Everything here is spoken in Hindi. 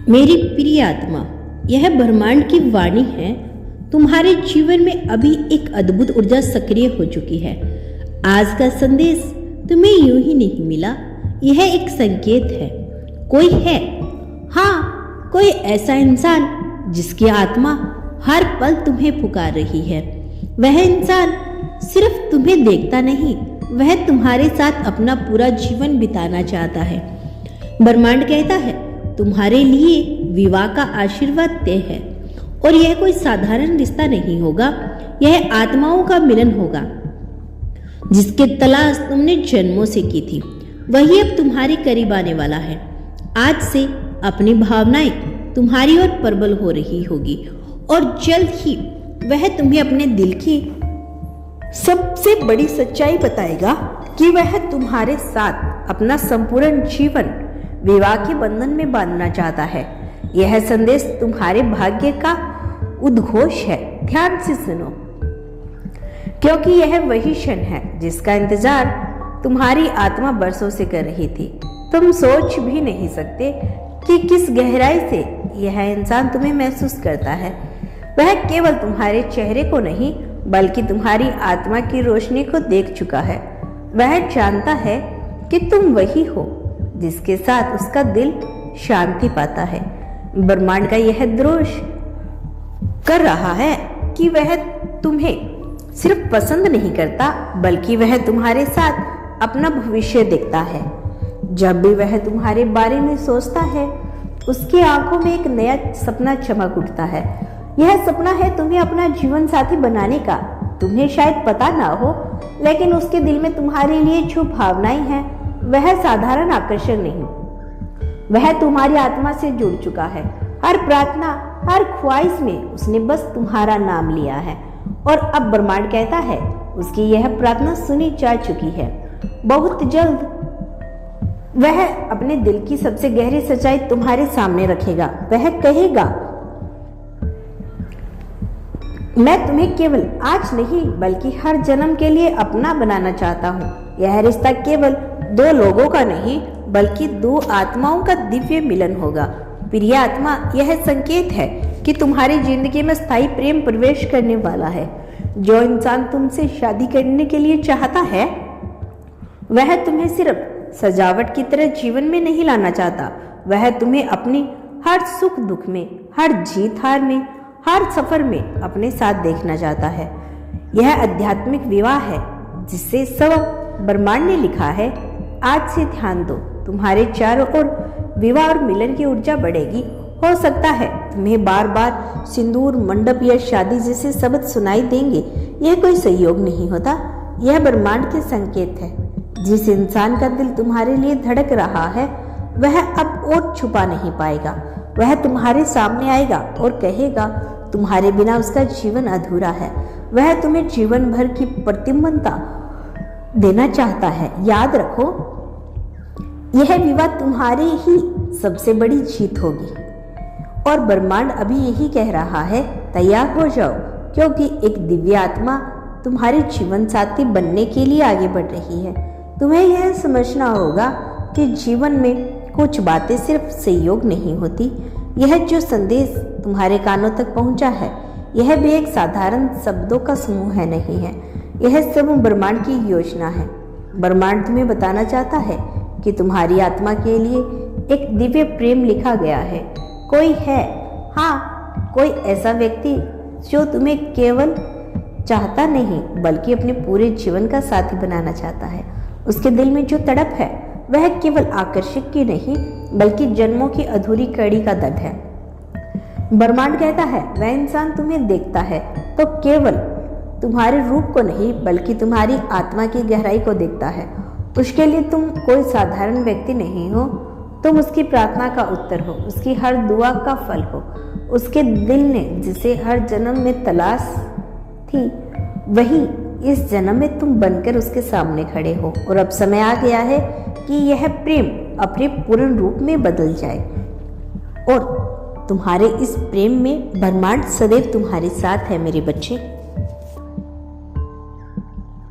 मेरी प्रिय आत्मा, यह ब्रह्मांड की वाणी है। तुम्हारे जीवन में अभी एक अद्भुत ऊर्जा सक्रिय हो चुकी है। आज का संदेश तुम्हें यूं ही नहीं मिला, यह एक संकेत है। कोई है, हाँ, कोई ऐसा इंसान जिसकी आत्मा हर पल तुम्हें पुकार रही है। वह इंसान सिर्फ तुम्हें देखता नहीं, वह तुम्हारे साथ अपना पूरा जीवन बिताना चाहता है। ब्रह्मांड कहता है तुम्हारे लिए विवाह का आशीर्वाद तय है, और यह कोई साधारण रिश्ता नहीं होगा, यह आत्माओं का मिलन होगा। जिसके तलाश तुमने जन्मों से की थी, वही अब तुम्हारे करीब आने वाला है। आज से अपनी भावनाएं तुम्हारी ओर प्रबल हो रही होगी, और जल्द ही वह तुम्हें अपने दिल की सबसे बड़ी सच्चाई बताएगा कि वह तुम्हारे साथ अपना संपूर्ण जीवन विवाह के बंधन में बांधना चाहता है। यह संदेश तुम्हारे भाग्य का उद्घोष है। ध्यान से सुनो, क्योंकि यह वही क्षण है जिसका इंतजार तुम्हारी आत्मा बरसों से कर रही थी। तुम सोच भी नहीं सकते कि किस गहराई से यह इंसान तुम्हें महसूस करता है। वह केवल तुम्हारे चेहरे को नहीं, बल्कि तुम्हारी आत्मा की रोशनी को देख चुका है। वह जानता है कि तुम वही हो जिसके साथ उसका दिल शांति पाता है। ब्रह्मांड का यह दोष कर रहा है कि वह तुम्हें सिर्फ पसंद नहीं करता, बल्कि वह तुम्हारे साथ अपना भविष्य देखता है। जब भी वह तुम्हारे बारे में सोचता है, उसकी आंखों में एक नया सपना चमक उठता है। यह सपना है तुम्हें अपना जीवन साथी बनाने का। तुम्हें शायद पता ना हो, लेकिन उसके दिल में तुम्हारे लिए जो भावनाएं हैं, वह साधारण आकर्षण नहीं, वह तुम्हारी आत्मा से जुड़ चुका है। हर प्रार्थना, हर ख्वाहिश में उसने बस तुम्हारा नाम लिया है, और अब ब्रह्मांड कहता है उसकी यह प्रार्थना सुनी जा चुकी है। बहुत जल्द वह अपने दिल की सबसे गहरी सच्चाई तुम्हारे सामने रखेगा। वह कहेगा, मैं तुम्हें केवल आज नहीं, बल्कि हर जन्म के लिए अपना बनाना चाहता हूँ। यह रिश्ता केवल दो लोगों का नहीं, बल्कि दो आत्माओं का दिव्य मिलन होगा। प्रिय आत्मा, यह संकेत है कि तुम्हारी जिंदगी में स्थायी प्रेम प्रवेश करने वाला है। जो इंसान तुमसे शादी करने के लिए चाहता है, वह तुम्हें सिर्फ सजावट की तरह जीवन में नहीं लाना चाहता। वह तुम्हें अपनी हर सुख दुख में, हर जीत हार में, हर सफर में अपने साथ देखना चाहता है। यह आध्यात्मिक विवाह है जिसे सब ब्रह्मांड ने लिखा है। आज से ध्यान दो, तुम्हारे चारों ओर विवाह और मिलन की ऊर्जा बढ़ेगी। हो सकता है तुम्हें बार बार सिंदूर, मंडप या शादी जैसे शब्द सुनाई देंगे। यह कोई संयोग नहीं होता, यह ब्रह्मांड के संकेत है। जिस इंसान का दिल तुम्हारे लिए धड़क रहा है, वह अब और छुपा नहीं पाएगा। वह तुम्हारे सामने आएगा और कहेगा तुम्हारे बिना उसका जीवन अधूरा है। वह तुम्हें जीवन भर की प्रतिबद्धता देना चाहता है। याद रखो, यह विवाह तुम्हारी ही सबसे बड़ी जीत होगी, और ब्रह्मांड अभी यही कह रहा है, तैयार हो जाओ, क्योंकि एक दिव्य आत्मा तुम्हारे जीवन साथी बनने के लिए आगे बढ़ रही है। तुम्हें यह समझना होगा कि जीवन में कुछ बातें सिर्फ संयोग नहीं होती। यह जो संदेश तुम्हारे कानों तक पहुंचा है, यह भी एक साधारण शब्दों का समूह है नहीं है। यह सब ब्रह्मांड की योजना है। ब्रह्मांड तुम्हें बताना चाहता है कि तुम्हारी आत्मा के लिए एक दिव्य प्रेम लिखा गया है। कोई है, हाँ, कोई ऐसा व्यक्ति जो तुम्हें केवल चाहता नहीं, बल्कि अपने पूरे जीवन का साथी बनाना चाहता है। उसके दिल में जो तड़प है, वह केवल आकर्षक की नहीं, बल्कि जन्मों की अधूरी कड़ी का दर्द है। ब्रह्मांड कहता है वह इंसान तुम्हें देखता है तो केवल तुम्हारे रूप को नहीं, बल्कि तुम्हारी आत्मा की गहराई को देखता है। उसके लिए तुम कोई साधारण व्यक्ति नहीं हो, तुम उसकी प्रार्थना का उत्तर हो, उसकी हर दुआ का फल हो। उसके दिल ने जिसे हर जन्म में तलाश थी, वही इस जन्म में तुम बनकर उसके सामने खड़े हो। और अब समय आ गया है कि यह प्रेम अपने पूर्ण रूप में बदल जाए, और तुम्हारे इस प्रेम में ब्रह्मांड सदैव तुम्हारे साथ है मेरे बच्चे।